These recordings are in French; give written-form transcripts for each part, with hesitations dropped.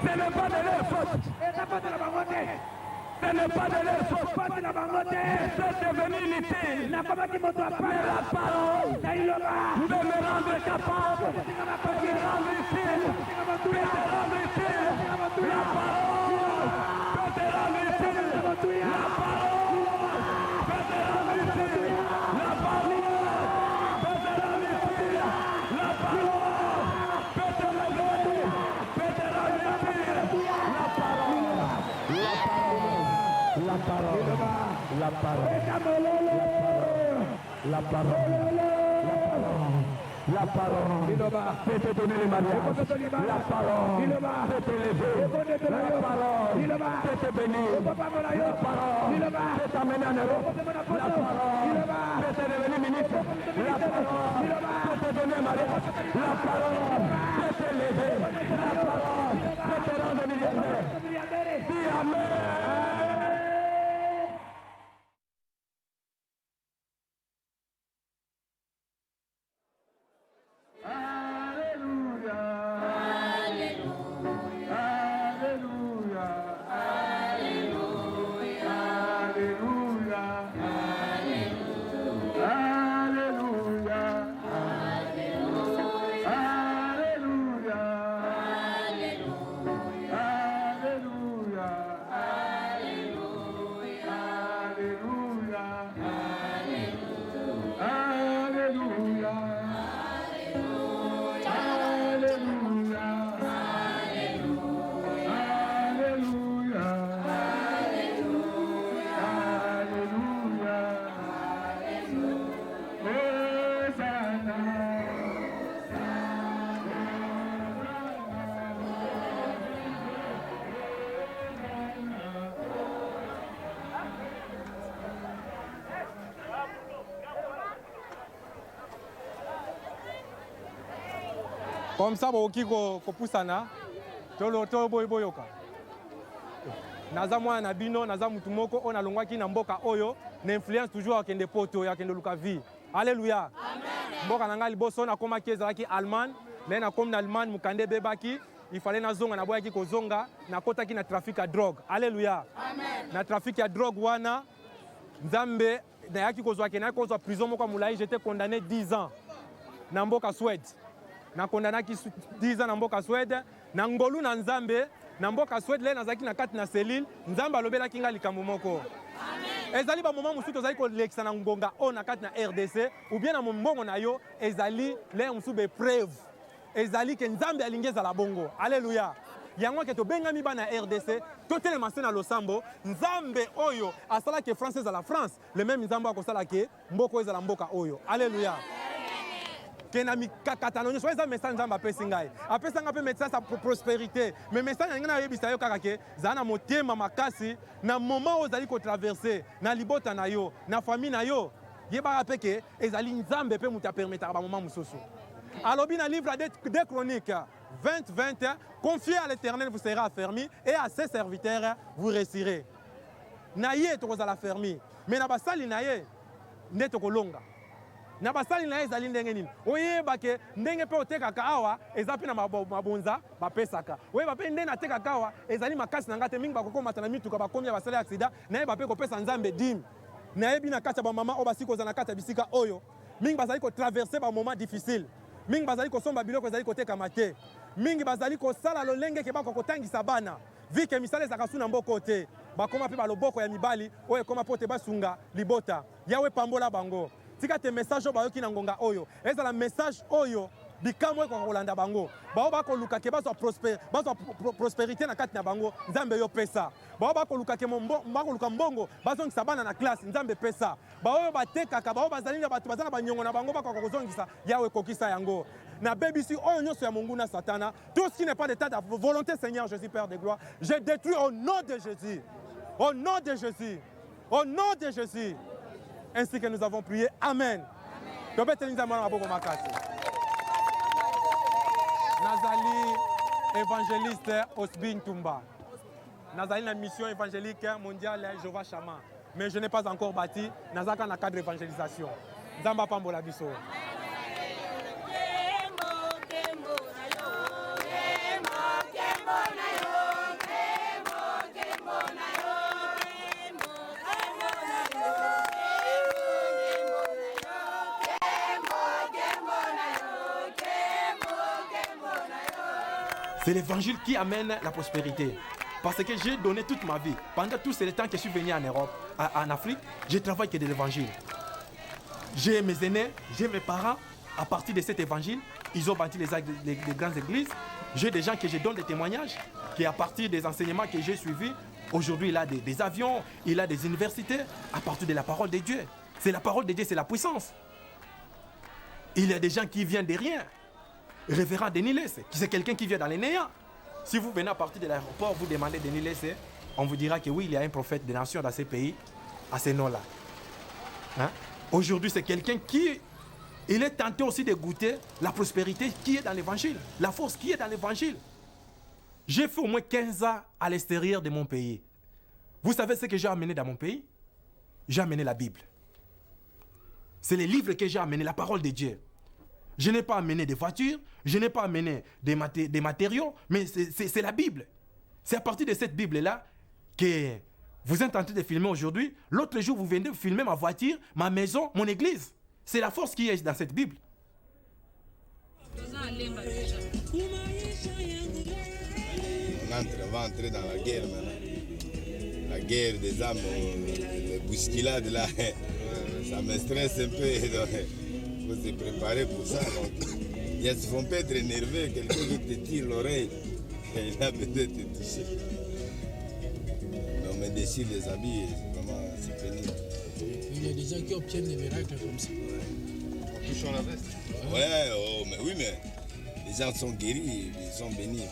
Ce n'est pas de leur faute. Ce n'est pas de leur faute. C'est devenu inutile. Mais la parole peut me rendre capable, peut me rendre utile, peut te rendre utile. La parole peut te rendre utile. La parole peut te rendre utile. La parole peut te rendre utile. La parole peut te rendre utile. Peut te rendre utile. La parole. La parole, la parole, la parole, la parole, peut te donner le mariage, la parole peut te lever, la parole peut te bénir, la parole peut t'amener en Europe, la parole peut te devenir ministre, la parole peut te donner un mariage, la parole peut te lever, la parole peut te rendre millionnaire. Dis Amen. Comme ça, boki ko pusana, to boyoka. Naza mwana na bino, naza mutu moko ona longwaki na mboka oyo, na influence toujours akende poto ya kende luka vie. Alléluia. Amen. Mboka nanga liboso na koma kezalaki Allemagne, mais na kom na Allemagne mukande bebaki, il fallait na zonga na boyaki ko zonga, na kotaki na trafic ya drogue. Alléluia. Amen. Na trafic ya drogue wana, Nzambe na yaki ko zwaki na ko zwa prison moko mulai, j'étais condamné 10 ans na mboka Suède. Na kondanaki 10 ans na mboka Suède, na ngolu na Nzambe, na mboka Suède le nazaki na kati na selile, Nzambe alobelaki nga likambo moko. Amen. Ezali ba moment musu tozali ko lekisa na ngonga o na kati na RDC, ou bien na mbongo na yo, ezali le musu be preuve. Ezali ke Nzambe alingeza la bongo. Alléluia. Yango ke to bengami ba na RDC, to telema se na losambo, Nzambe oyo asala ke française à la France, le même Nzambe akosala ke mboko ezala mboka oyo. Alléluia. Kenami kakatano nyo soyeza message Nzambe apesi ngai apesa nga pe message sa prospérité mais message ngana yebisa yo kaka ke zana motema makasi na moment ozali ko traverser na libota na yo na famille na yo yeba peke ezali Nzambe pe muta permettre ba moment mususu alobi na livre des chroniques 20 confiez à l'Éternel vous serez affermi et à ses serviteurs vous réussirez na ye to kozala affermi mais na basali na ye ndeto kolonga na basali na ezali ndenge nini oyeba ke ndenge pe otekaka awa ezapi na mabonza bapesaka oyeba pe ndenge natekaka awa ezali makasi na ngate mingi bakokomata na mituka bakomi ya basali accident nayeba pe kopesa Nzambe dim nayebi na kati ya bamama oyo basi kozala na kati ya bisika oyo mingi bazali kotraverse bamoment difficile mingi bazali kosomba biloko ezali kotekama te mingi bazali kosala lolenge ke bakokotangisa bana vike misala ezaka su na mboko te bakoma pe baloboko ya mibali oyo ekoma po te basunga libota yawe pambola bango tika te message oyo bayoki na ngonga oyo ezala message oyo bikamwe kwa kolanda bango bao bakoluka ke bazwa prospérité na kati na bango Nzambe yo pesa bao bakoluka ke bakoluka mbongo bazongisa bana na classe Nzambe pesa bao batekaka bao bazali na bato bazana banyongo na bango bakwa kozongisa yawe kokisa yango na BBC oyo nyonso ya Mungu na Satana tout ce qui n'est pas de ta volonté Seigneur Jésus Père de gloire je détruis au nom de Jésus au nom de Jésus au nom de Jésus ainsi que nous avons prié amen Nazali évangéliste Osbin Tumba. Nazali la mission évangélique mondiale Jéhovah Shammah. Mais je n'ai pas encore bâti. Nazaka na cadre d'évangélisation. Zamba Pambola Biso. C'est l'évangile qui amène la prospérité. Parce que j'ai donné toute ma vie. Pendant tout ce temps que je suis venu en Europe, en Afrique, je travaille que de l'évangile. J'ai mes aînés, j'ai mes parents. À partir de cet évangile, ils ont bâti les grandes églises. J'ai des gens que je donne des témoignages, qui à partir des enseignements que j'ai suivis, aujourd'hui il a des avions, il a des universités, à partir de la parole de Dieu. C'est la parole de Dieu, c'est la puissance. Il y a des gens qui viennent de rien. Révérend Denis Lessé, qui c'est quelqu'un qui vient dans les néants. Si vous venez à partir de l'aéroport, vous demandez Denis Lessé, on vous dira que oui, il y a un prophète des nations dans ces pays, à ces noms-là. Hein? Aujourd'hui, c'est quelqu'un qui... Il est tenté aussi de goûter la prospérité qui est dans l'évangile, la force qui est dans l'évangile. J'ai fait au moins 15 ans à l'extérieur de mon pays. Vous savez ce que j'ai amené dans mon pays? J'ai amené la Bible. C'est les livres que j'ai amenés, la parole de Dieu. Je n'ai pas amené des voitures, je n'ai pas amené des matériaux, mais c'est la Bible. C'est à partir de cette Bible-là que vous êtes en train de filmer aujourd'hui. L'autre jour, vous venez de filmer ma voiture, ma maison, mon église. C'est la force qui est dans cette Bible. On va entrer dans la guerre maintenant. La guerre des âmes, les bousculades là, ça me stresse un peu. Il faut se préparer pour ça. Donc, ils ne vont pas être énervés, quelqu'un qui te tire l'oreille, il a besoin de te toucher. On me déchire les habits, c'est pénible. Il y a des gens qui obtiennent des miracles comme ça. En touchant la veste. Ouais, oh, mais oui, mais les gens sont guéris, ils sont bénis.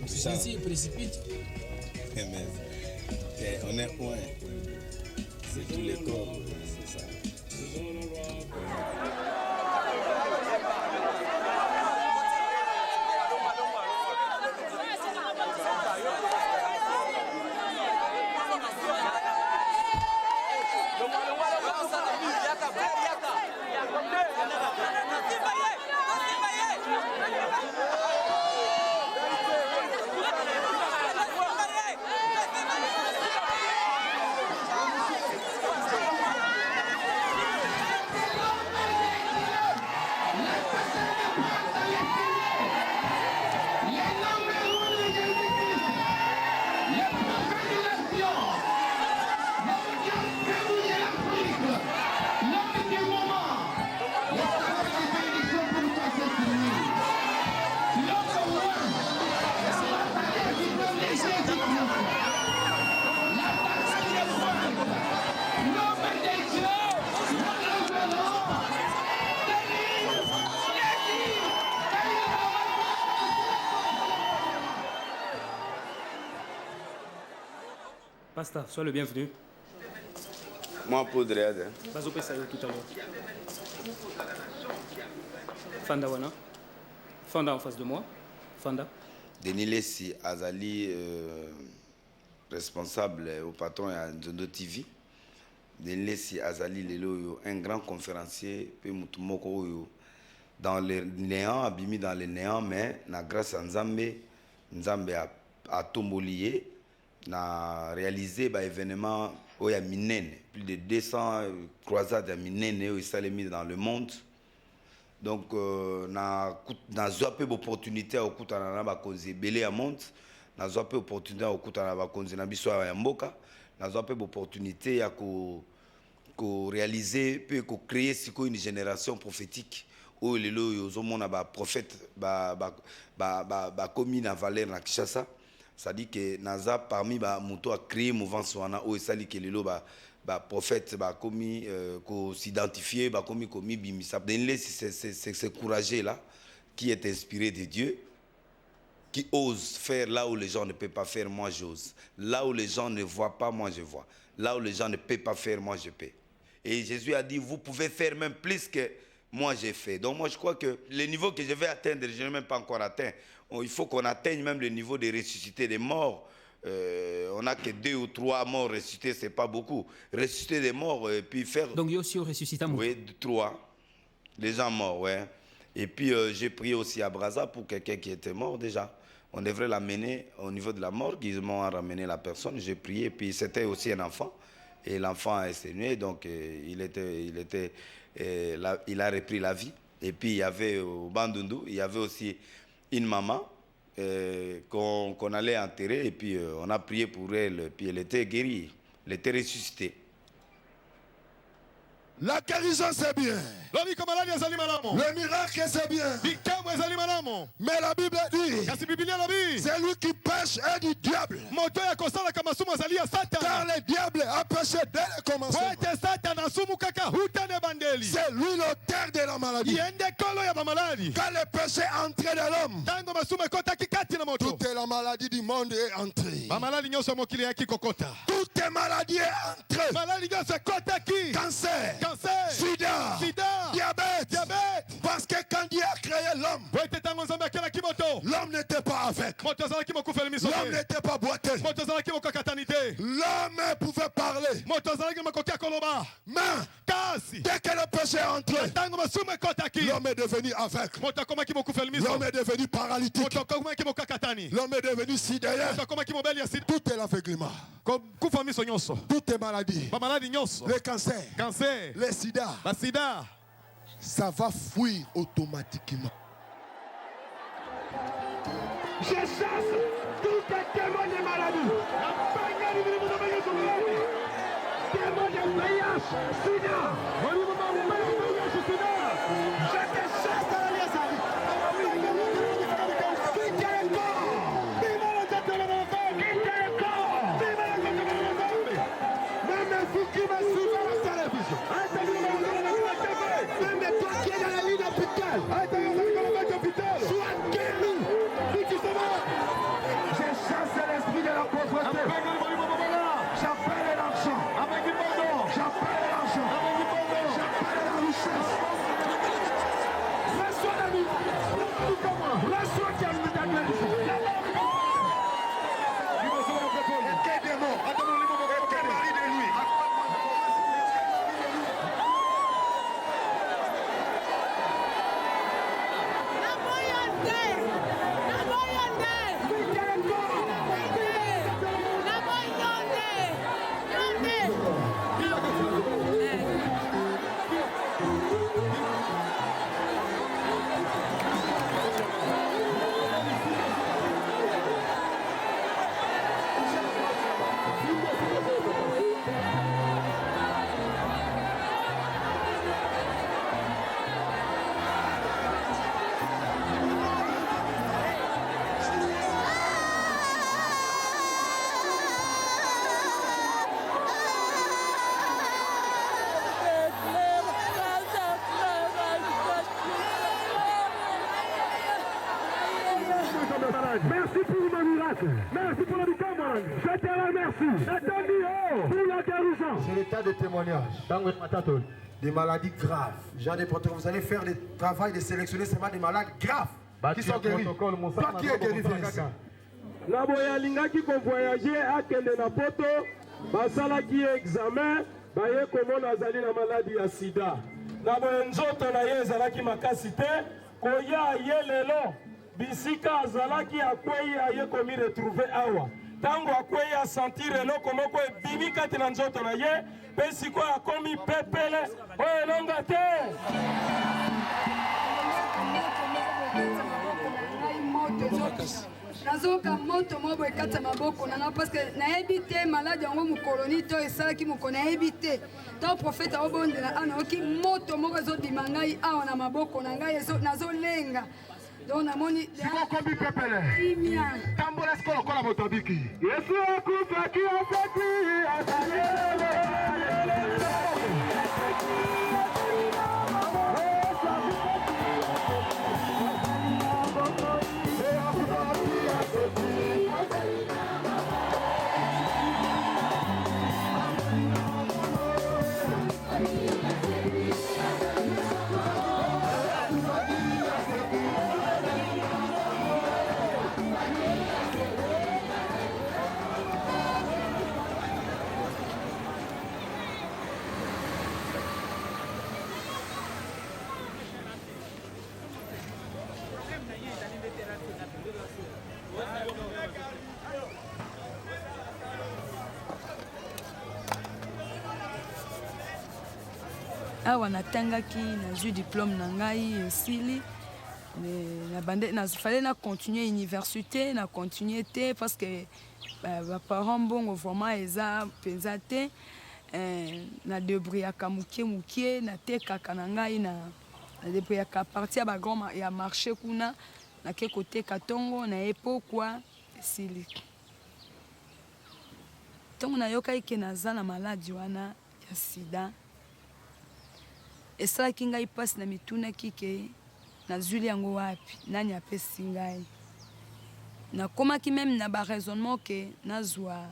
C'est ainsi, ils précipitent. Mais on est loin. C'est tous les corps, c'est ça. Pasteur, sois le bienvenu. Moi, pour Dréade. Vas-y, ça tout à l'heure. Fanda Wana. Fanda en face de moi. Fanda. Denis Lessé Azali, responsable au patron à Nzondo TV. Denis Lessé Azali, un grand conférencier, dans le néant, abîmé dans le néant, mais grâce à Nzambe, Nzambe a tombolié. Na réalisé un événement où il y a minene, plus de 200 croisades à minene où il dans le monde. Donc na zoapé opportunité au kutana na bakonzi belé à monde, na zoapé opportunité au kutana bakonzi na biso ya mboka, na zoapé opportunité ya ko réaliser puis ko créer une génération prophétique où les loyo zomona ba prophète ba commis na Valère na Kinshasa. Ça dit que Naza parmi ba muto a créé mouvance wana o esali que lelo ba prophète ba commis ko s'identifier ba commis bimisa denle c'est courageux là qui est inspiré de Dieu, qui ose faire là où les gens ne peuvent pas faire, moi j'ose. Là où les gens ne voient pas, moi je vois. Là où les gens ne peuvent pas faire, moi je peux. Et Jésus a dit, vous pouvez faire même plus que moi j'ai fait. Donc moi je crois que le niveau que je vais atteindre, je n'ai même pas encore atteint. Il faut qu'on atteigne même le niveau de ressusciter des morts. On n'a que 2 ou 3 morts ressuscités, c'est pas beaucoup. Ressusciter des morts et puis faire... Donc il y a aussi ressuscité un mort. Oui, 3. Les gens morts, ouais. Et puis j'ai prié aussi à Brazza pour quelqu'un qui était mort déjà. On devrait l'amener au niveau de la morgue. Ils m'ont ramené la personne. J'ai prié. Et puis c'était aussi un enfant. Et l'enfant a exténué. Donc il a repris la vie. Et puis il y avait au Bandundu, il y avait aussi une maman qu'on allait enterrer, et puis on a prié pour elle, et puis elle était guérie, elle était ressuscitée. La guérison c'est bien. Le miracle c'est bien. Mais la Bible dit, c'est lui qui pêche est du diable. Car le diable a péché dès le commencement. C'est lui l'auteur de la maladie. Quand le péché est entré dans l'homme, toute la maladie du monde est entrée. Toute maladie est entrée. Cancer. Sida, diabète. Parce que quand Dieu a créé l'homme, l'homme n'était pas avec. L'homme n'était pas boité. L'homme pouvait parler. Mais dès que le péché est entré, l'homme est devenu avec. L'homme est devenu paralytique. L'homme est devenu sidéré. Tout est l'aveuglement. Toutes les maladies. Le cancer. Le sida. Ça va fuir automatiquement. Je chasse tout témoin de maladie. Témoin de VIH, sida. Je te chasse dans la Merci pour le miracle. Merci pour le miracle. Je te remercie. Je te dis pour la guérison. C'est l'état de témoignage. Des maladies graves. Jean des protocoles. Vous allez faire le travail de sélectionner seulement des malades graves qui sont guéris. Pas qui est guéri ici. La boyalinga qui qu'on voyager à kende na poto, basala qui examen, baye comment nazali na maladie ya sida. Na boyenzoto na ye ezalaki makasi te, koya ye lelo. Bisika azalaki akwei aye komi retrouver awa. Tango akwei a sentir eloko moko ebimi kati na nzoto na ye, pe sikoyo akomi pepele, oyo elonga te. nazoka moto mobo ekata maboko nanga parce que nayebi te malade yango mokoloni to esalaki moko nayebi te to prophète obondela anaoki moto moko ezobima ngai awa na maboko na ngai nazolenga donc namoni sikokombi pepele tambola sikolo kola moto abiki yesu akufaki afaki asalele. awa natangaki nazwi diplôme na ngai esili fallait na continuer université na continuer te parce que baparent mbongo vraiment eza mpenza te na débrouillaka mokie natekaka na ngai na débrouillaka parti ya bagrand ya marché kuna nake koteka ntongo na ye pokwa esili ntongo nayokaki ke naza na maladi wana ya sida esalaki ngai mpasi na mitunaki ke nazwili yango wapi nani apesi ngai nakomaki meme na baraisonnement ke nazwa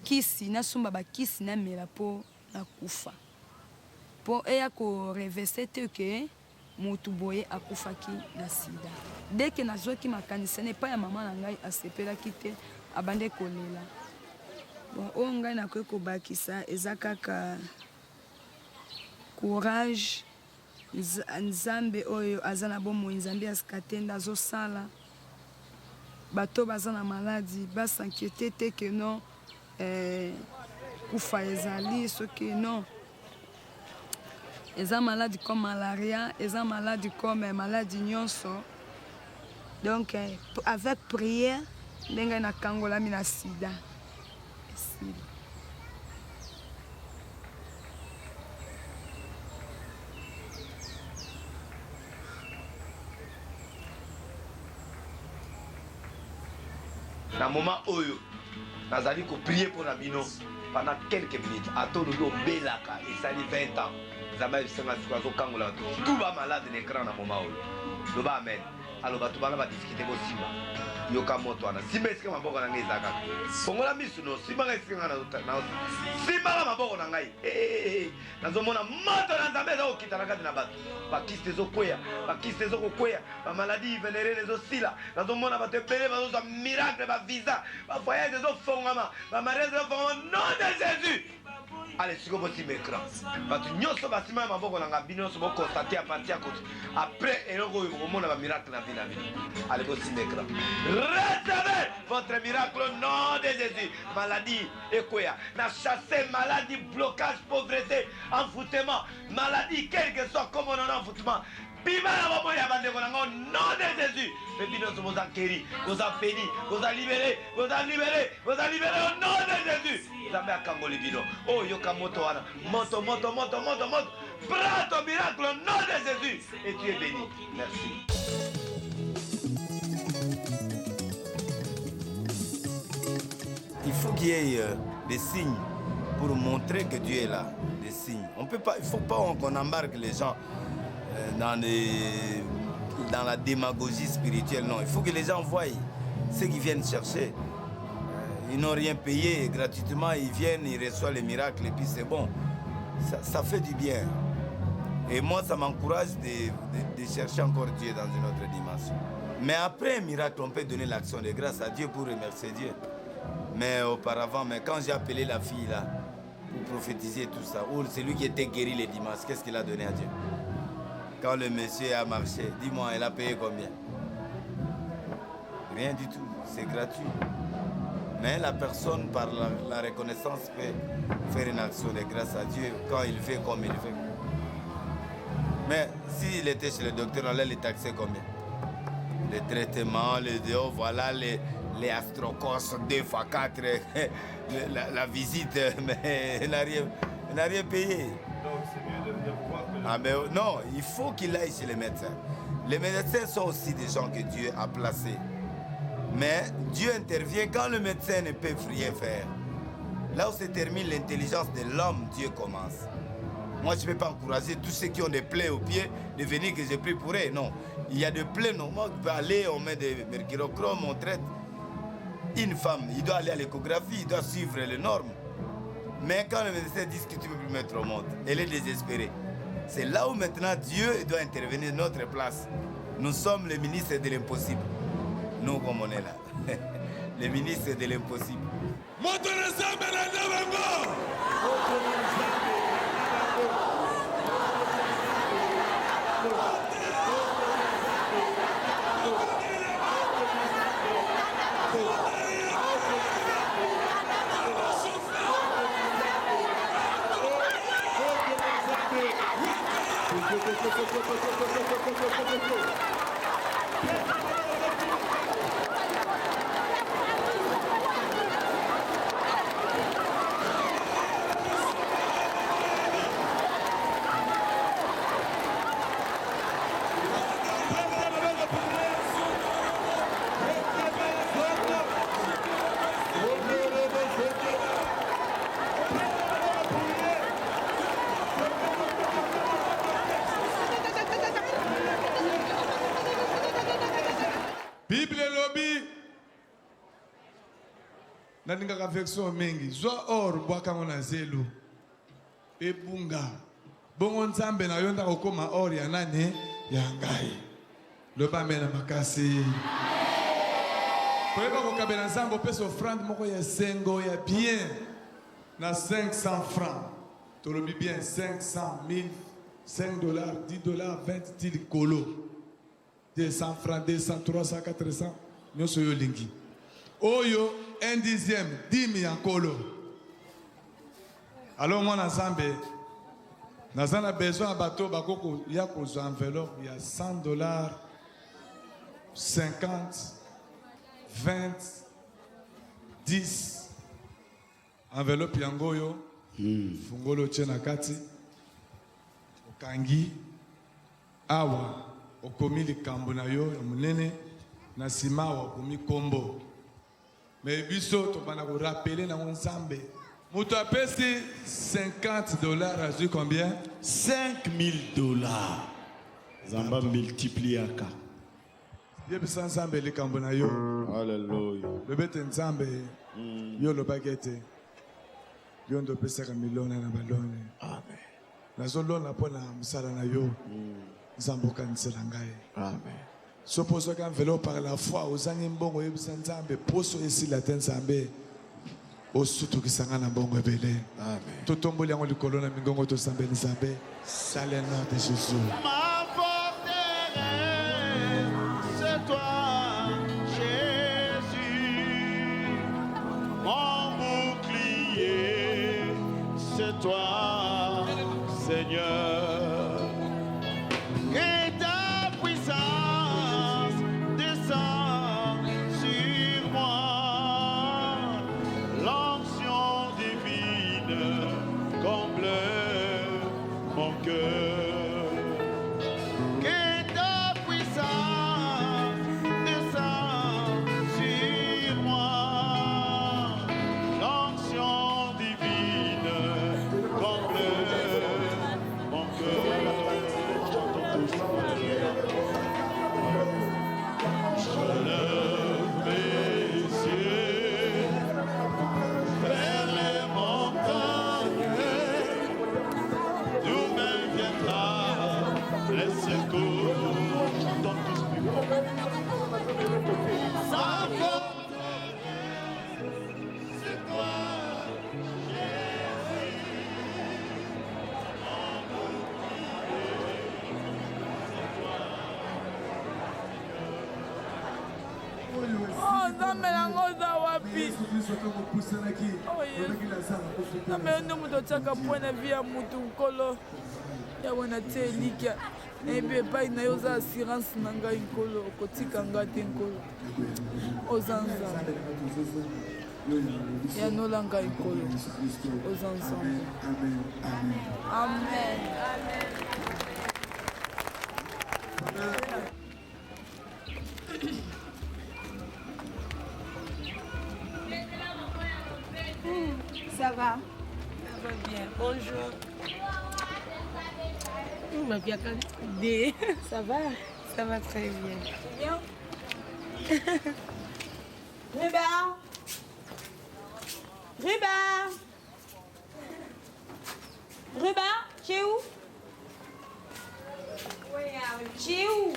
kisi nasomba bakisi namela mpo nakufa mpo eya korevese te ke motu boye akufaki na sida deke nazwaki makanisani epai ya mama na ngai asepelaki te abande kolela bon oyo ngai nakoki kobakisa eza kaka courage nzambe oyo aza na bomoi nzambe asika te nde azosala bato baza na maladi basinquiete te ke non kufa ezali soki non eza maladi comme malaria eza maladi comme maladi nyonso donc avec prière ndenge nakangolami na sida esili na moment oyo nazali koprier mpo na bino pendant quelques minutes ata olobi obelaka esali 20 ans nzambe ayebisenga siko azokangola bato tout bamalade na écran na moment oyo loba amen alo bato bana badifikite bosimba yoka moto wana simba esika maboko na ngai eza kaka fongola misu no simbaka esika ngai simbaka maboko na ngai nazomona moto na nzambe eza kokita na kati na bato bakiste ezokweya bakiste ezokokweya bamaladi venerele ezosila nazomona bato ebele bazozwa miracle bavisa bavoyage ezofongama bamariage ezofongama nom de Jésus. Allez, si vous avez écran. Parce que nous sommes assis à maboko na ngabino nous sommes constatés à partir après et donc au moment de miracle na vie na vie. Allez, vous avez écran. Recevez votre miracle au nom de Jésus. Maladie et quoi? Na chasser maladie, blocage, pauvreté, envoûtement, maladie quel que soit comme on en envoûtement. Bima na bobo ya bande kona ngo nom de Jésus. Bébino so vous a guéri, vous a béni, vous a libéré, vous a libéré, vous a libéré au nom de Jésus. Zambé akangoli bino. Oh yoka moto wana. Moto. Prends ton miracle au nom de Jésus et tu es béni. Merci. Il faut qu'il y ait des signes pour montrer que Dieu est là. Des signes. On peut pas, il faut pas qu'on embarque les gens dans la démagogie spirituelle, non. Il faut que les gens voient ce qu'ils viennent chercher. Ils n'ont rien payé gratuitement, ils viennent, ils reçoivent les miracles et puis c'est bon. Ça fait du bien. Et moi, ça m'encourage de chercher encore Dieu dans une autre dimension. Mais après un miracle, on peut donner l'action de grâce à Dieu pour remercier Dieu. Mais auparavant, quand j'ai appelé la fille là, pour prophétiser tout ça, ou celui qui était guéri les dimanches, qu'est-ce qu'il a donné à Dieu? Quand le monsieur a marché, dis-moi, il a payé combien? Rien du tout, c'est gratuit. Mais la personne, par la reconnaissance, peut faire une action de grâce à Dieu quand il fait comme il fait. Mais s'il était chez le docteur, on allait les taxer combien? Les traitements, les déos, voilà, les astrocos 2 x 4, la visite, mais il n'a rien payé. Donc c'est mieux de venir voir que... Ah mais non, il faut qu'il aille chez les médecins. Les médecins sont aussi des gens que Dieu a placés. Mais Dieu intervient quand le médecin ne peut rien faire. Là où se termine l'intelligence de l'homme, Dieu commence. Moi, je ne peux pas encourager tous ceux qui ont des plaies aux pieds de venir que je prie pour eux. Non. Il y a des plaies normales. On peut aller, on met des mercurochrome, on traite. Une femme, il doit aller à l'échographie, il doit suivre les normes. Mais quand le médecin dit que tu ne peux plus mettre au monde, elle est désespérée. C'est là où maintenant Dieu doit intervenir à notre place. Nous sommes les ministres de l'impossible. Nous, comme on est là. Les ministres de l'impossible. Bible lobby. Nandingaka versation mingi. Zwa or bwakango na zelo. Ebunga. Bongo nzambe na yonda kokoma or ya nani? Ya ngai. Loba mena makasi. Koyeba kokabela nzambe pesa offrande moko ya sengo ya bien. Na 500 francs. Tolobi bien 500 000, 5 dollars, 10 dollars, 20 til kolo. 200 francs, 200, 300, 400. Nous sommes lingi. Oyo, 1/10, 10 000 en kolo. Alors moi, nous avons besoin de bateau, il y a une enveloppe, il y a 100 dollars, 50, 20, 10. Enveloppe yangoyo, fungolo tchena kati, okangi, awa. Okomi likambo na yo ya munene na sima wa komi kombo mais biso to bana ko rappeler na nzambe muto apesi 50 dollars azui combien 5 000 dollars zamba multipliaka yebisa nzambe likambo na yo haleluya bebete nzambe yo lo bagete yo ndo pesa ka milioni na balone amen nazolona pona msala na yo Zamboka nselangaye. Amen. Suppose qu'un vélo par la foi aux animbongo yebisa nzambe poso esi la nzambe osutu kisanga na bongo ebele. Amen. Totomboli yango likolo na mingongo to sambe nzambe. Sale nom de Jésus. Ma forteresse, c'est toi, Jésus. Mon bouclier, c'est toi, Seigneur. Ndo mutu otiaka mpona vi ya mutu nkolo ya wana tie elikya nayebi epai na yo oza assurance na ngai nkolo okotika nga te nkolo oza nzambe yanola ngai nkolo oza nzambe amen. Ça va? Ça va bien. Bonjour. Va bien. Ça va? Ça va très bien. Bien. Ruba! Ruba! Ruba, tu es où? Tu es où?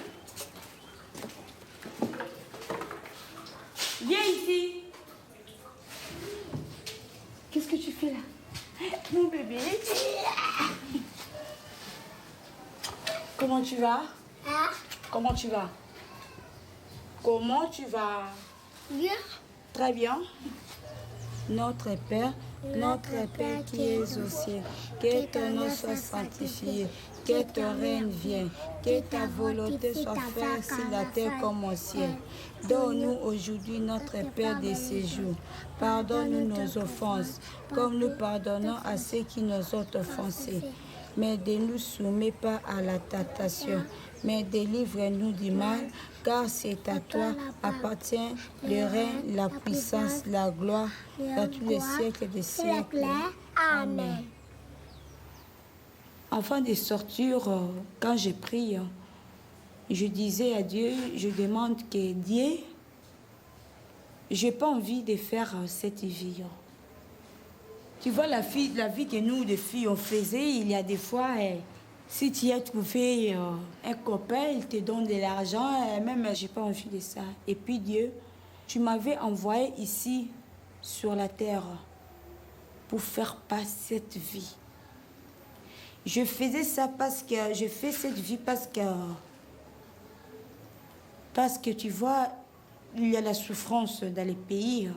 Viens ici. Qu'est-ce que tu fais là? Mon bébé. Comment tu vas? Comment tu vas? Comment tu vas? Bien. Très bien. Notre Père qui es aux cieux, que ton nom soit sanctifié, que ton règne vienne, que ta volonté soit faite sur la terre comme au ciel. Donne-nous aujourd'hui notre Père de ces jours. Pardonne-nous nos offenses, comme nous pardonnons à ceux qui nous ont offensés. Mais ne nous soumets pas à la tentation, mais délivre-nous du mal, car c'est à toi appartient le règne, la puissance, la gloire, dans tous les siècles des siècles. Amen. Avant de sortir, quand je prie, je disais à Dieu, je demande que Dieu, je n'ai pas envie de faire cette vie. Tu vois la vie que nous, les filles, on faisait, il y a des fois, si tu as trouvé un copain, il te donne de l'argent, même je n'ai pas envie de ça. Et puis Dieu, tu m'avais envoyé ici, sur la terre, pour faire passer cette vie. Je faisais ça parce que, je fais cette vie parce que tu vois, il y a la souffrance dans les pays.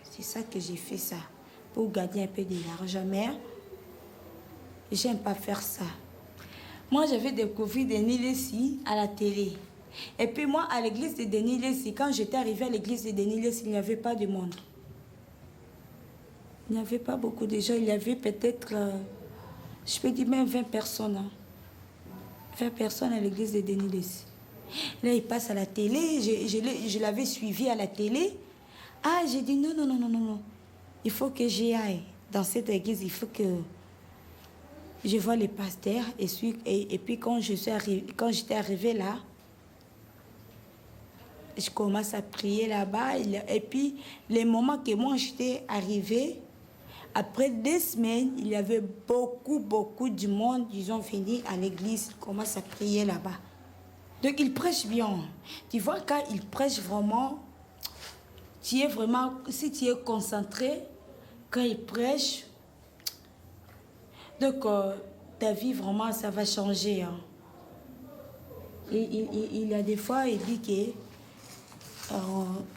C'est ça que j'ai fait ça, pour gagner un peu de l'argent. Mais j'aime pas faire ça. Moi, j'avais découvert Denis Lessi à la télé. Et puis moi, à l'église de Denis Lessi, quand j'étais arrivée à l'église de Denis Lessi, il n'y avait pas de monde. Il n'y avait pas beaucoup de gens. Il y avait peut-être, je peux dire même 20 personnes. 20 personnes à l'église de Denis Lessi. Là, il passe à la télé. Je l'avais suivi à la télé. Ah, j'ai dit non. Il faut que j'y aille. Dans cette église, il faut que je vois les pasteurs. Et puis quand j'étais arrivée là, je commence à prier là-bas. Et puis, les moments que moi j'étais arrivée, après 2 semaines, il y avait beaucoup de monde. Ils ont venu à l'église, ils commencent à prier là-bas. Donc, ils prêchent bien. Tu vois, quand ils prêchent vraiment, tu es vraiment, si tu es concentré, quand ils prêchent, donc ta vie vraiment, ça va changer. Hein. Et il y a des fois, il dit que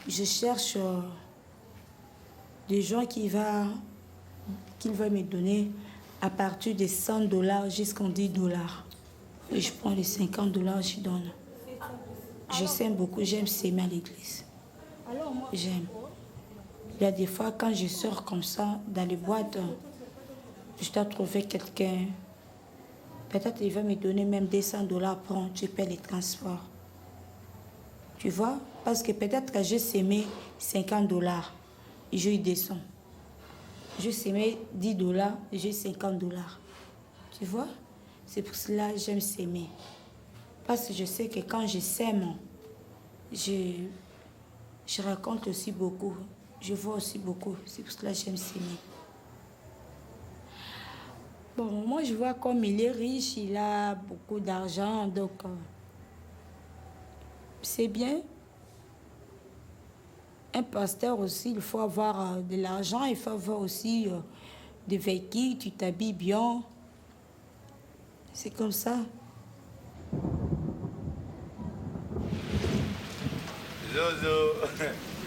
je cherche des gens qu'il va me donner à partir de $100 jusqu'à $10. Et je prends les $50, je donne. Je sème beaucoup, j'aime s'aimer à l'église. J'aime. Il y a des fois, quand je sors comme ça, dans les boîtes, je dois trouver quelqu'un. Peut-être qu'il va me donner même $200, prends, tu paies les transports. Tu vois? Parce que peut-être que j'ai sémé $50 et j'ai eu 200. J'ai sémé $10 et j'ai $50. Tu vois? C'est pour cela que j'aime s'aimer. Parce que je sais que quand je sème, je raconte aussi beaucoup. Je vois aussi beaucoup. C'est pour cela que j'aime s'aimer. Bon, moi je vois comme il est riche, il a beaucoup d'argent, donc c'est bien. Un pasteur aussi, il faut avoir de l'argent, il faut avoir aussi des véhicules, tu t'habilles bien. C'est comme ça. Zozo,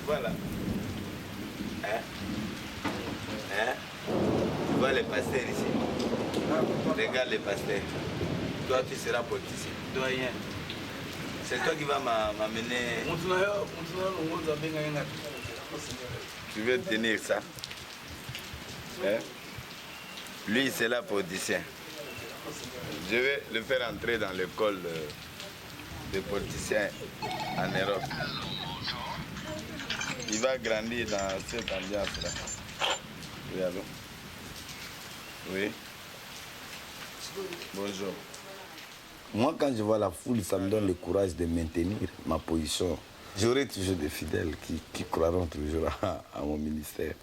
voilà. Tu vois les pasteurs ici. Regarde les pasteurs. Toi, tu seras politicien. Doyen. C'est toi qui vas m'amener. Tu veux tenir ça? Hein? Lui, c'est là politicien. Je vais le faire entrer dans l'école des politiciens en Europe. Il va grandir dans cette ambiance-là. Oui, allô? Oui. Bonjour. Moi, quand je vois la foule, ça me donne le courage de maintenir ma position. J'aurai toujours des fidèles qui croiront toujours à mon ministère.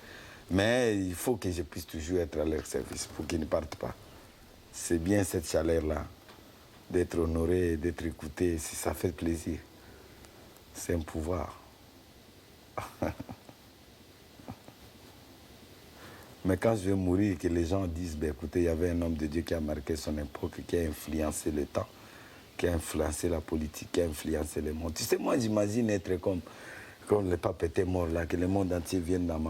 Mais il faut que je puisse toujours être à leur service pour qu'ils ne partent pas. C'est bien cette chaleur-là, d'être honoré, d'être écouté, si ça fait plaisir. C'est un pouvoir. Mais quand je vais mourir, que les gens disent, ben, écoutez, il y avait un homme de Dieu qui a marqué son époque, qui a influencé le temps, qui a influencé la politique, qui a influencé le monde. Tu sais, moi, j'imagine être comme le pape était mort là, que le monde entier vienne dans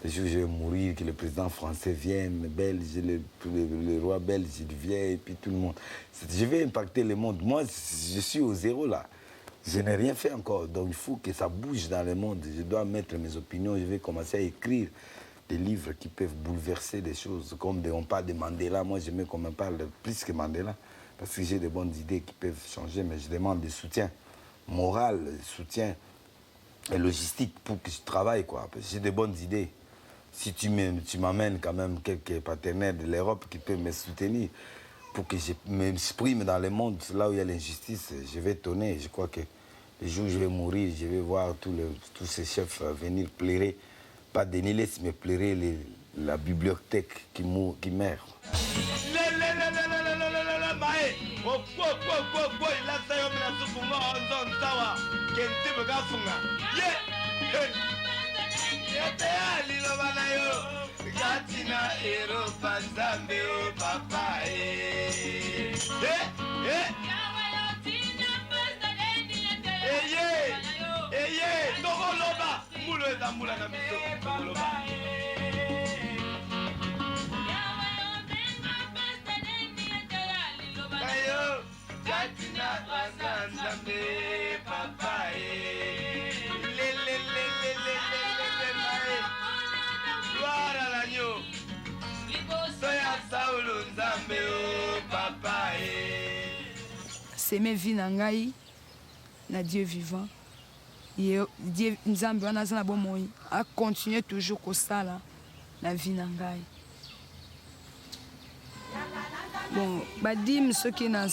le jour où je vais mourir, que le président français vienne, belge, le roi belge il vient, et puis tout le monde. Je vais impacter le monde. Moi, je suis au zéro là. Je n'ai rien fait encore, donc il faut que ça bouge dans le monde. Je dois mettre mes opinions, je vais commencer à écrire des livres qui peuvent bouleverser des choses. Comme on parle de Mandela, moi j'aime qu'on me parle plus que Mandela, parce que j'ai des bonnes idées qui peuvent changer, mais je demande des soutiens moral, soutien et logistique pour que je travaille, quoi. J'ai des bonnes idées. Si tu m'amènes quand même quelques partenaires de l'Europe qui peuvent me soutenir pour que je m'exprime dans le monde, là où il y a l'injustice, je vais tonner. Je crois que le jour où je vais mourir, je vais voir tous ces chefs venir pleurer, pas Denis Less, mais pleurer la bibliothèque qui meurt. C'est mes vies nangai na Dieu vivant. Dieu Nzambe wana za na bomoi a continuer toujours kosala na vie nangai. Bon, badim soki na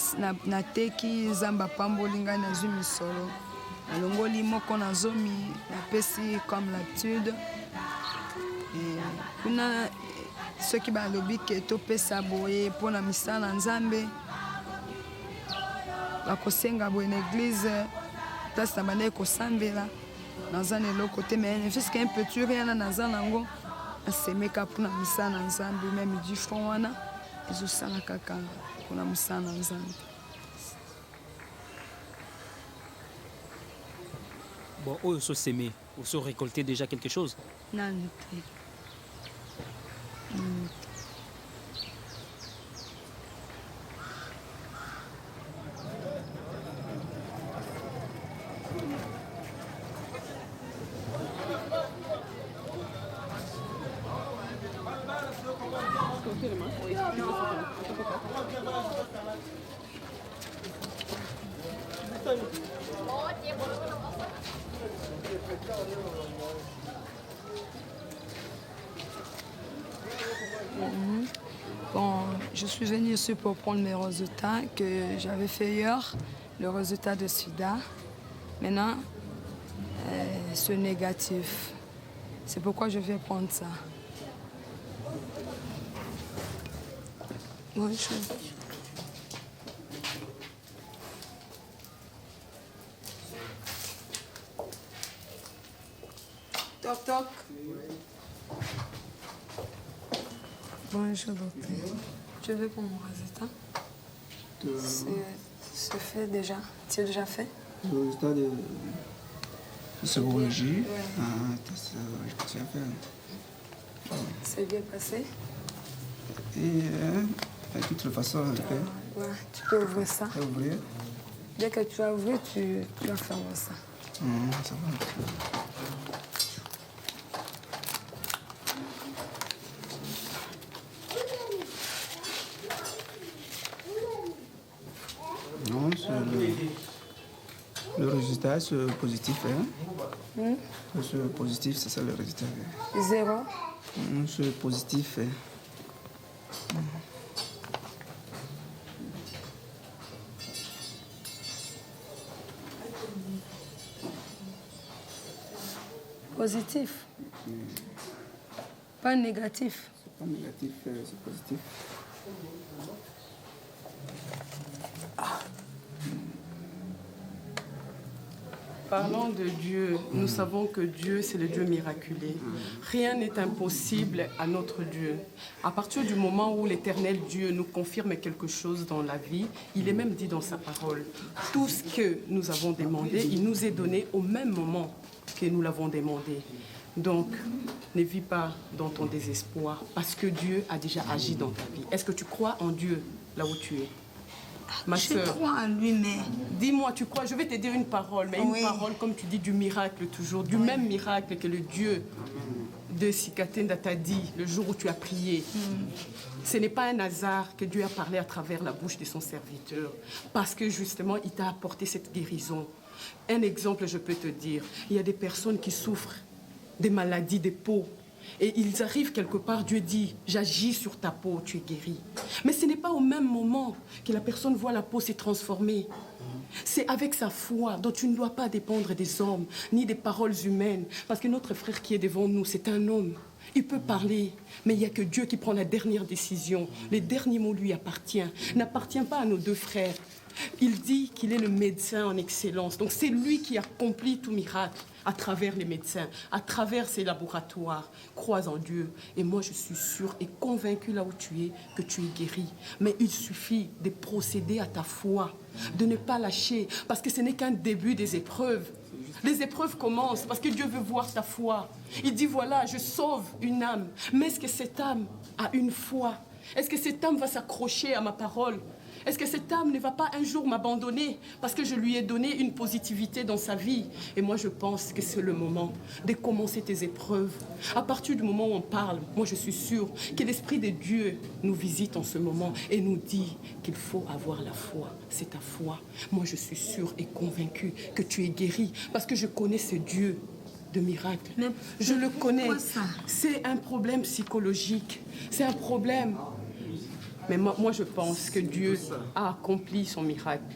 teki zamba pamboli ngai na zumi solo. Na longoli moko na zomi na pesi comme l'habitude. Kuna soki ba lobi ke to pesa boye pona misala Nzambe. Bakosenga boye na église place na bande kosambela naza na eloko te mais jusqu'à un petit rien naza nango asemeka mpona misala na Nzambe même du fond wana ezosala kaka mpona mosala na Nzambe. Bon, oyo ozosemé ozorécolté déjà quelque chose? Nani te. Bon, je suis venue ici pour prendre mes résultats que j'avais fait hier, le résultat de SIDA. Maintenant, c'est négatif. C'est pourquoi je vais prendre ça. Bonjour. Toc toc. Bonjour docteur. Je vais pour mon résultat. C'est fait déjà. Tu as déjà fait? Le résultat de sérologie. Ouais. Tu as fait. C'est bien passé? Et de toute façon, ouais, tu peux ouvrir ça. Ouvrir. Dès que tu vas ouvrir, tu vas fermer ça. Ça va. Non, le résultat, c'est positif. Hein? C'est positif, c'est ça le résultat. 0. C'est positif. Positif. Pas négatif. C'est pas négatif, c'est positif. Parlons de Dieu. Nous savons que Dieu, c'est le Dieu miraculé. Rien n'est impossible à notre Dieu. À partir du moment où l'Éternel Dieu nous confirme quelque chose dans la vie, il est même dit dans sa parole, tout ce que nous avons demandé, il nous est donné au même moment que nous l'avons demandé. Donc, ne vis pas dans ton désespoir parce que Dieu a déjà agi dans ta vie. Est-ce que tu crois en Dieu là où tu es? Ma sœur, je crois en lui, mais... Dis-moi, tu crois, je vais te dire une parole, mais une parole, comme tu dis, du miracle toujours, du même miracle que le Dieu de Sikatenda t'a dit le jour où tu as prié. Ce n'est pas un hasard que Dieu a parlé à travers la bouche de son serviteur, parce que justement, il t'a apporté cette guérison. Un exemple, je peux te dire, il y a des personnes qui souffrent des maladies des peaux. Et ils arrivent quelque part, Dieu dit, j'agis sur ta peau, tu es guéri. Mais ce n'est pas au même moment que la personne voit la peau s'est transformée. C'est avec sa foi, dont tu ne dois pas dépendre des hommes, ni des paroles humaines. Parce que notre frère qui est devant nous, c'est un homme. Il peut parler, mais il n'y a que Dieu qui prend la dernière décision. Le dernier mot lui appartient, n'appartient pas à nos deux frères. Il dit qu'il est le médecin en excellence. Donc c'est lui qui accomplit tout miracle à travers les médecins, à travers ses laboratoires. Crois en Dieu. Et moi, je suis sûre et convaincue là où tu es que tu es guéri. Mais il suffit de procéder à ta foi, de ne pas lâcher, parce que ce n'est qu'un début des épreuves. Les épreuves commencent parce que Dieu veut voir ta foi. Il dit, voilà, je sauve une âme. Mais est-ce que cette âme a une foi? Est-ce que cette âme va s'accrocher à ma parole? Est-ce que cette âme ne va pas un jour m'abandonner parce que je lui ai donné une positivité dans sa vie? Et moi, je pense que c'est le moment de commencer tes épreuves. À partir du moment où on parle, moi, je suis sûre que l'Esprit de Dieu nous visite en ce moment et nous dit qu'il faut avoir la foi. C'est ta foi. Moi, je suis sûre et convaincue que tu es guéri parce que je connais ce Dieu de miracle. Je le connais. C'est un problème psychologique. C'est un problème. Mais moi, je pense que Dieu a accompli son miracle.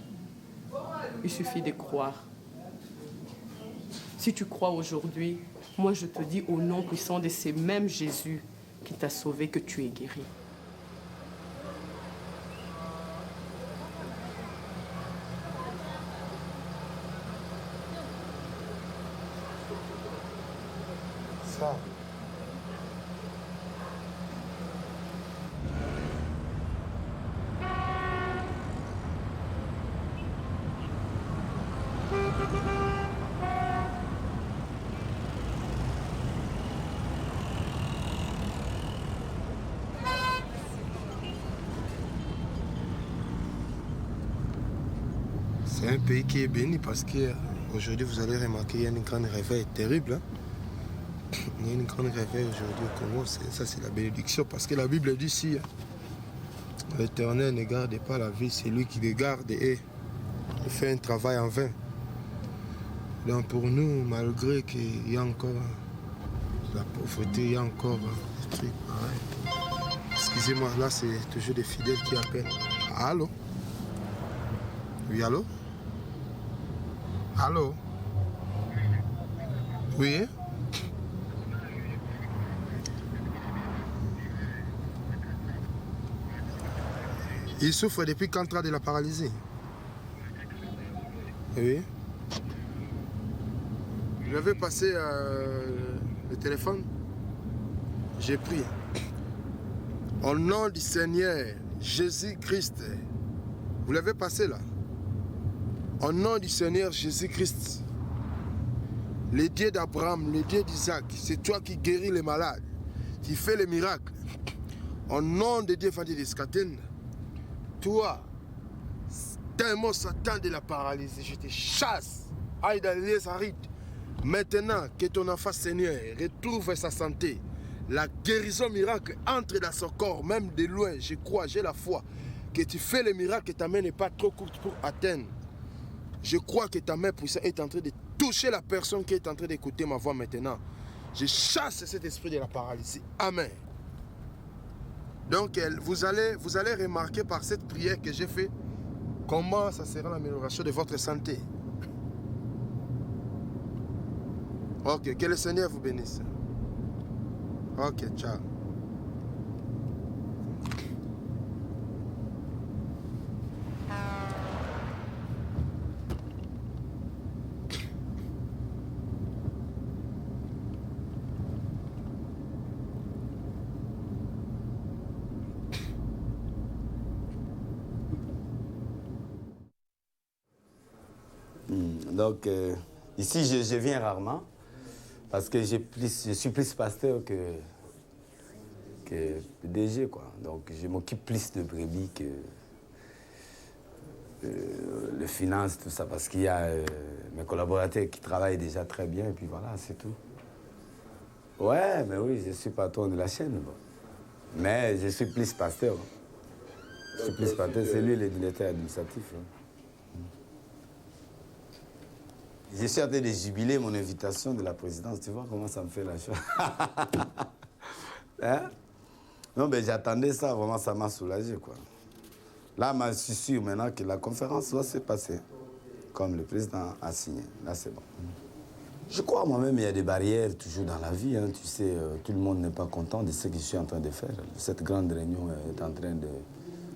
Il suffit de croire. Si tu crois aujourd'hui, moi, je te dis au nom puissant de ce même Jésus qui t'a sauvé que tu es guéri. Ça. C'est un pays qui est béni parce qu'aujourd'hui, vous allez remarquer qu'il y a une grande réveil terrible. Hein? Il y a une grande réveil aujourd'hui au Congo. Ça, c'est la bénédiction. Parce que la Bible dit si l'Éternel ne garde pas la vie, c'est lui qui le garde et il fait un travail en vain. Donc pour nous, malgré qu'il y a encore la pauvreté, il y a encore des trucs pareils. Excusez-moi, là, c'est toujours des fidèles qui appellent. Allô? Oui, allô? Allô? Oui? Il souffre depuis quand de la paralysie? Oui? Je vais passer le téléphone. J'ai pris. Au nom du Seigneur Jésus-Christ. Vous l'avez passé là? Au nom du Seigneur Jésus-Christ, le Dieu d'Abraham, le Dieu d'Isaac, c'est toi qui guéris les malades, qui fais les miracles. Au nom de Dieu, Fadi de Skaten, toi, tellement Satan de la paralysie, je te chasse. Aïe dans les arides. Maintenant que ton enfant Seigneur retrouve sa santé, la guérison miracle entre dans son corps, même de loin, je crois, j'ai la foi, que tu fais le miracle et ta main n'est pas trop courte pour atteindre. Je crois que ta main puissante est en train de toucher la personne qui est en train d'écouter ma voix maintenant. Je chasse cet esprit de la paralysie. Amen. Donc, vous allez remarquer par cette prière que j'ai faite comment ça sera l'amélioration de votre santé. Ok, que le Seigneur vous bénisse. Ok, ciao. Donc, ici, je viens rarement. Parce que je suis plus pasteur que PDG, quoi. Donc je m'occupe plus de brebis que le finance, tout ça, parce qu'il y a mes collaborateurs qui travaillent déjà très bien, et puis voilà, c'est tout. Ouais, mais oui, je suis patron de la chaîne. Bon. Mais je suis plus pasteur. Je suis plus pasteur, c'est lui le directeur administratif. Je suis en train de jubiler mon invitation de la présidence. Tu vois comment ça me fait la chose. Hein? Non, mais j'attendais ça, vraiment, ça m'a soulagé, quoi. Là, je suis sûr maintenant que la conférence va se passer comme le président a signé. Là, c'est bon. Je crois moi-même, il y a des barrières toujours dans la vie. Hein. Tu sais, tout le monde n'est pas content de ce que je suis en train de faire. Cette grande réunion est en train de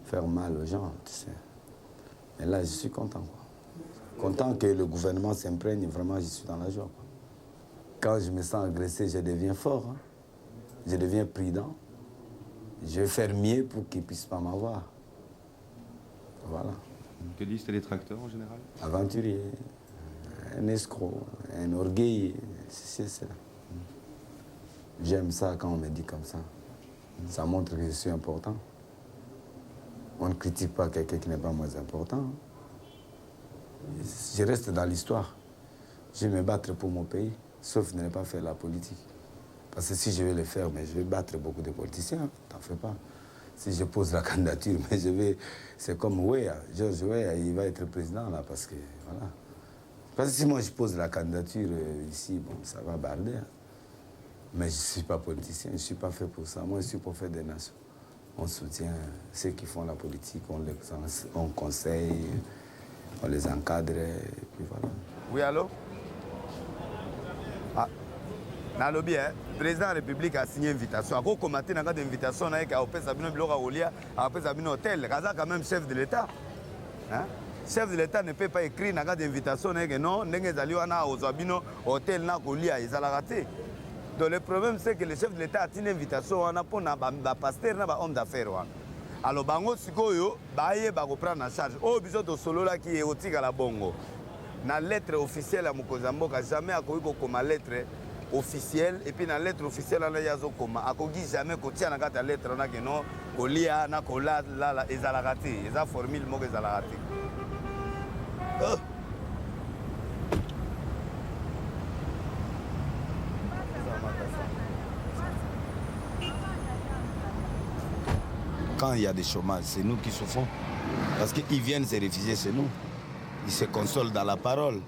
faire mal aux gens, tu sais. Mais là, je suis content, quoi. Content que le gouvernement s'imprègne, vraiment, je suis dans la joie, quoi. Quand je me sens agressé, je deviens fort. Hein. Je deviens prudent. Je vais faire mieux pour qu'ils ne puissent pas m'avoir. Voilà. Que disent les détracteurs en général? Aventurier, un escroc, un orgueil, c'est cela. J'aime ça quand on me dit comme ça. Ça montre que je suis important. On ne critique pas quelqu'un qui n'est pas moins important. Je reste dans l'histoire. Je vais me battre pour mon pays, sauf de ne pas faire la politique. Parce que si je vais le faire, mais je vais battre beaucoup de politiciens, t'en fais pas. Si je pose la candidature, mais je vais... C'est comme Weah, George Weah, il va être président là, parce que, voilà. Parce que si moi je pose la candidature ici, bon, ça va barder. Hein. Mais je ne suis pas politicien, je ne suis pas fait pour ça. Moi, je suis pour faire des nations. On soutient ceux qui font la politique, on conseille, on les encadre, et puis voilà. Oui, allô? Ah. Dans le bien, le président de la République a signé une invitation. À quoi commenter dans l'invitation, il y a un hôtel. Il y a quand même chef de l'État. Hein? Chef de l'État ne peut pas écrire dans l'invitation que non, il y a un hôtel qui donc le problème, c'est que le chef de l'État a une invitation pour un pasteur et un homme d'affaires. Alors, bango sikoyo, baye ba prendre en charge. Oh, biso to solo là qui est au tika la bongo. Na lettre officielle à Mokozamboka, jamais à comme lettre officielle et puis dans la lettre officielle on a yazo koma akogi jamais ko tia na kata lettre na que non kolia na kola la ezalakati eza formule moko ezalakati Quand il y a des chômages, c'est nous qui souffrons parce qu'ils viennent se réfugier chez nous, ils se consolent dans la parole.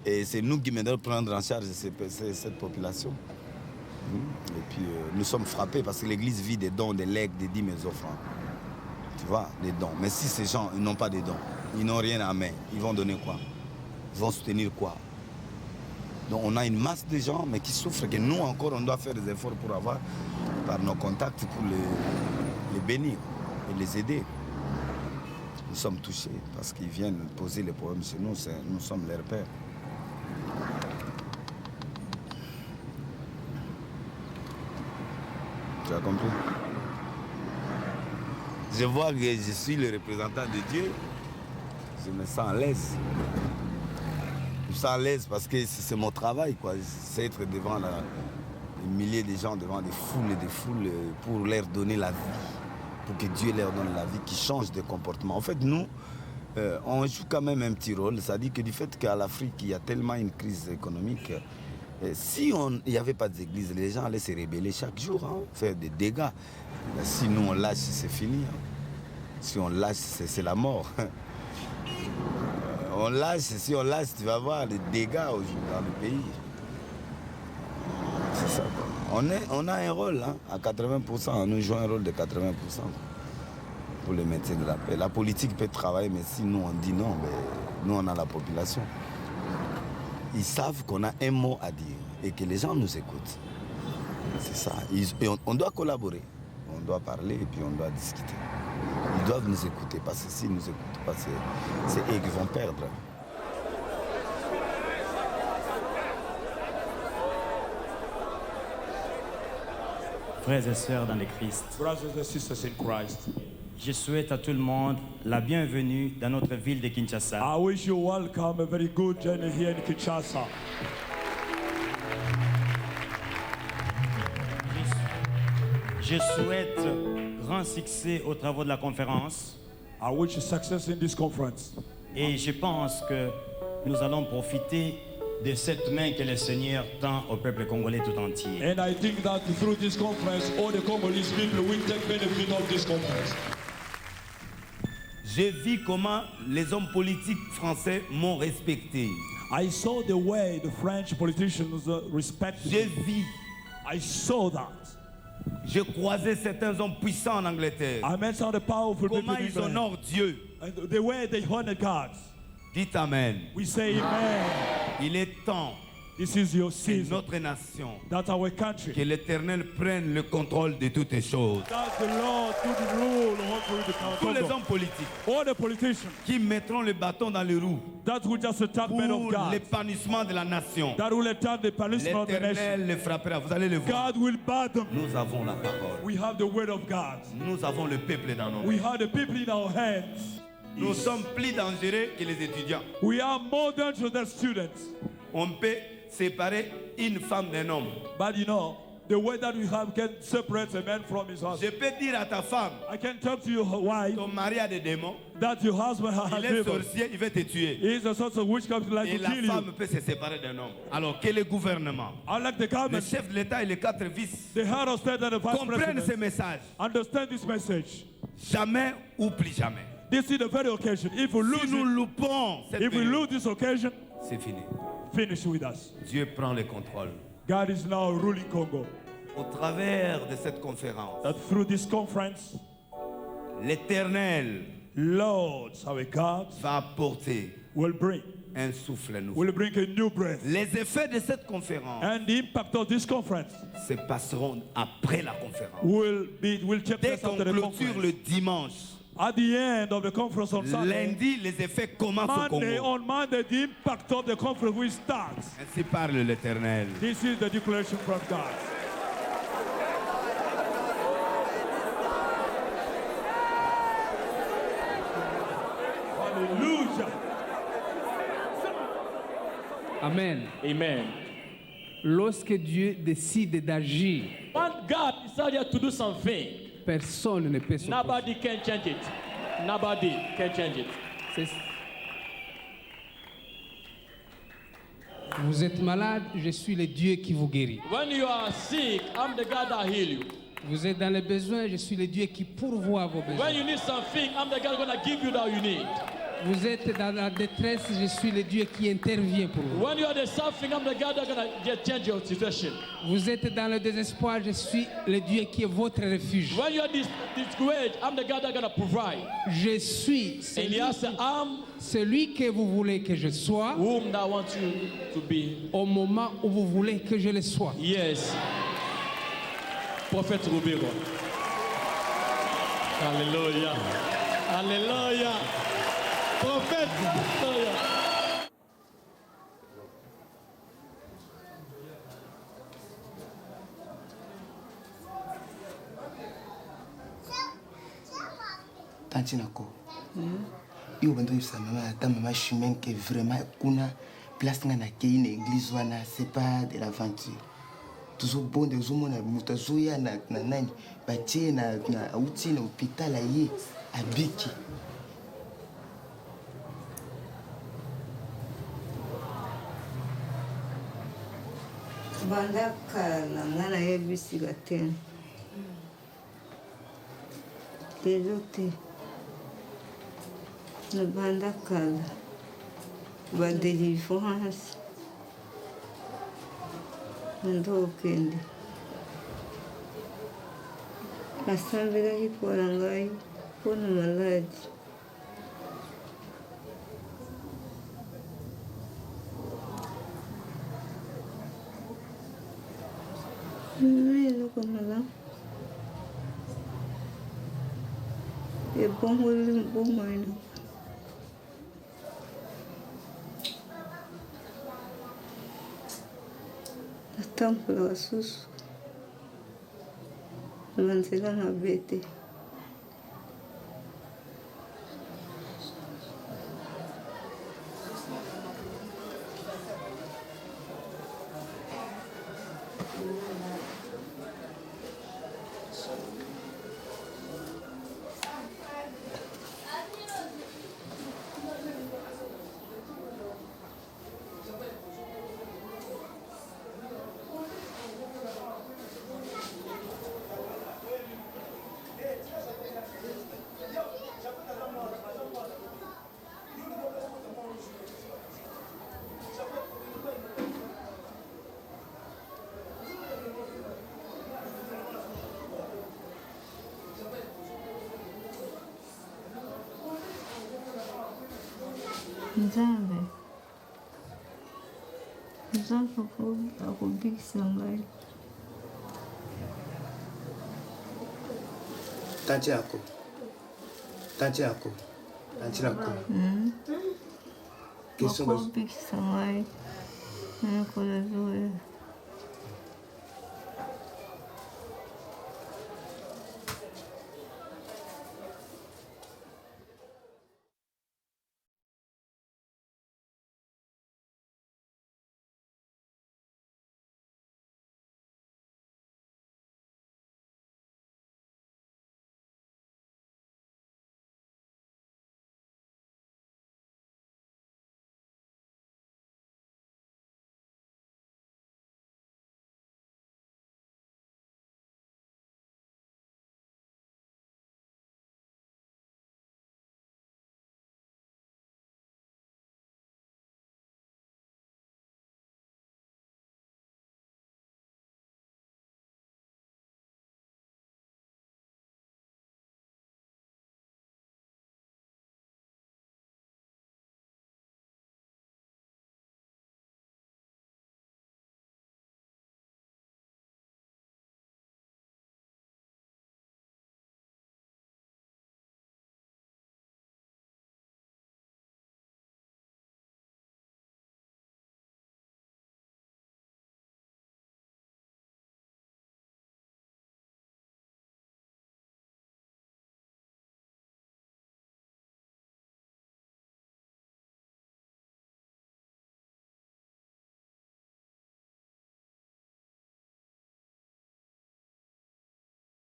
Et c'est nous qui devons prendre en charge cette population. Et puis nous sommes frappés parce que l'Église vit des dons, des legs, des dîmes et offrandes. Tu vois, des dons. Mais si ces gens ils n'ont pas de dons, ils n'ont rien à main, ils vont donner quoi? Ils vont soutenir quoi? Donc on a une masse de gens mais qui souffrent, que nous encore on doit faire des efforts pour avoir, par nos contacts, pour les bénir et les aider. Nous sommes touchés parce qu'ils viennent poser les problèmes chez nous, nous sommes leurs pères. Tu as compris? Je vois que je suis le représentant de Dieu. Je me sens à l'aise. Je me sens à l'aise parce que c'est mon travail, quoi. C'est être devant des milliers de gens, devant des foules et des foules pour leur donner la vie. Pour que Dieu leur donne la vie, qui change de comportement. En fait, nous, on joue quand même un petit rôle. C'est-à-dire que du fait qu'à l'Afrique, il y a tellement une crise économique, si il n'y avait pas d'église, les gens allaient se rebeller chaque jour, hein, faire des dégâts. Si nous, on lâche, c'est fini. Hein. Si on lâche, c'est la mort. On lâche, si on lâche, tu vas voir les dégâts dans le pays. C'est ça, quoi. On a un rôle, hein, à 80%. Nous jouons un rôle de 80% pour le maintien de la paix. La politique peut travailler, mais si nous, on dit non, ben, nous, on a la population. Ils savent qu'on a un mot à dire et que les gens nous écoutent. C'est ça. On doit collaborer. On doit parler et puis on doit discuter. Ils doivent nous écouter parce que s'ils ne nous écoutent pas, c'est eux qui vont perdre. Frères et sœurs dans le Christ, Brothers and sisters in Christ, je souhaite à tout le monde la bienvenue dans notre ville de Kinshasa. I wish you welcome, a very good journey here in Kinshasa. Je souhaite grand succès aux travaux de la conférence. I wish you success in this conference. Et je pense que nous allons profiter de cette main que le Seigneur tend au peuple congolais tout entier. And I think that through this conference, all the Congolese people will take benefit of this conference. J'ai vu comment les hommes politiques français m'ont respecté. I saw the way the French politicians respected J'ai me. vu. I saw that. J'ai croisé certains hommes puissants en Angleterre. I met some of the powerful Comment people in ils England. honorent Dieu. And the way they honor God. Dites Amen. We say Amen. Il est temps This is your que season. notre nation, That's our country. que l'Éternel prenne le contrôle de toutes les choses. That's the Lord to the rule over the Tous les Congo. hommes politiques All the politicians qui mettront le bâton dans les roues that will just attack men of pour God. l'épanouissement de la nation, That will attack the punishment of the nation. l'Éternel les frappera. Vous allez le voir. God will bar them. Nous avons la parole. We have the word of God. Nous avons le peuple dans nos mains. We have the people in our hands. Nous sommes plus dangereux que les étudiants. We are more dangerous than students. On peut séparer une femme d'un homme. But you know, the way that we have can separate a man from his Je husband. peux dire à ta femme, I can talk to your wife ton mari a des démons, that your husband has il est devils. sorcier, il veut te tuer. He is a sort of witchcraft like Et to la kill you. femme peut se séparer d'un homme. Alors que le gouvernement, Unlike the le government, chef de l'État et les 4 vices the head of state and the vice comprennent ce president message. understand this message. Jamais ou plus jamais. This is the very occasion. If we lose Si nous it, loupons cette if we période, lose this occasion, c'est fini. finish with us. Dieu prend le contrôle. God is now ruling Congo. Au travers de cette conférence, That through this conference, l'Éternel Lord, our God, va apporter will bring un souffle nouveau. a new breath. Les effets de cette conférence And the impact of this conference se passeront après la conférence. will take Dès place qu'on after the clôture conference. le dimanche, At the end of the conference on Sunday, lundi, les effets commencent au Monday, Congo. on Monday, the impact of the conference will start. Ainsi parle l'Éternel. This is the declaration from God. Hallelujah. Amen. Amen. Lorsque Dieu décide d'agir, When God decided to do something, personne ne peut s'opposer. nobody can change it. Nobody can change it. Vous êtes malade, je suis le Dieu qui vous guérit. When you are sick, I'm the God that heal you. Vous êtes dans les besoins, je suis le Dieu qui pourvoit vos besoins. When you need something, I'm the God gonna give you that you need. Vous êtes dans la détresse, je suis le Dieu qui intervient pour vous. When you are the suffering, I'm the God that gonna change your situation. Vous êtes dans le désespoir, je suis le Dieu qui est votre refuge. When you are discouraged, I'm the God that gonna provide. Je suis And he said, I'm celui que vous voulez que je sois whom that want you to be. au moment où vous voulez que je le sois. Yes. Prophète Roubero. Alléluia. Alléluia. Prophète. Alléluia. Tanti nako. Yo bando yisa mama ta mama chemin que vraiment kuna place nga na kei na église wana c'est pas de l'aventure. Toujours bon de zomona muta zoya na nani batie na uti na hôpital aye abiki. Bandakala ngana yebisiga tena lelo te na bandakala badelivrance ndokende asambelaki mpona ngai mpona maladi eloko malamu ebongoli bomoi na natambolaka susu na banzela mabe te nzambe akobikisa ngai. Tanti yako akobikisa ngai na mikolo ezoya.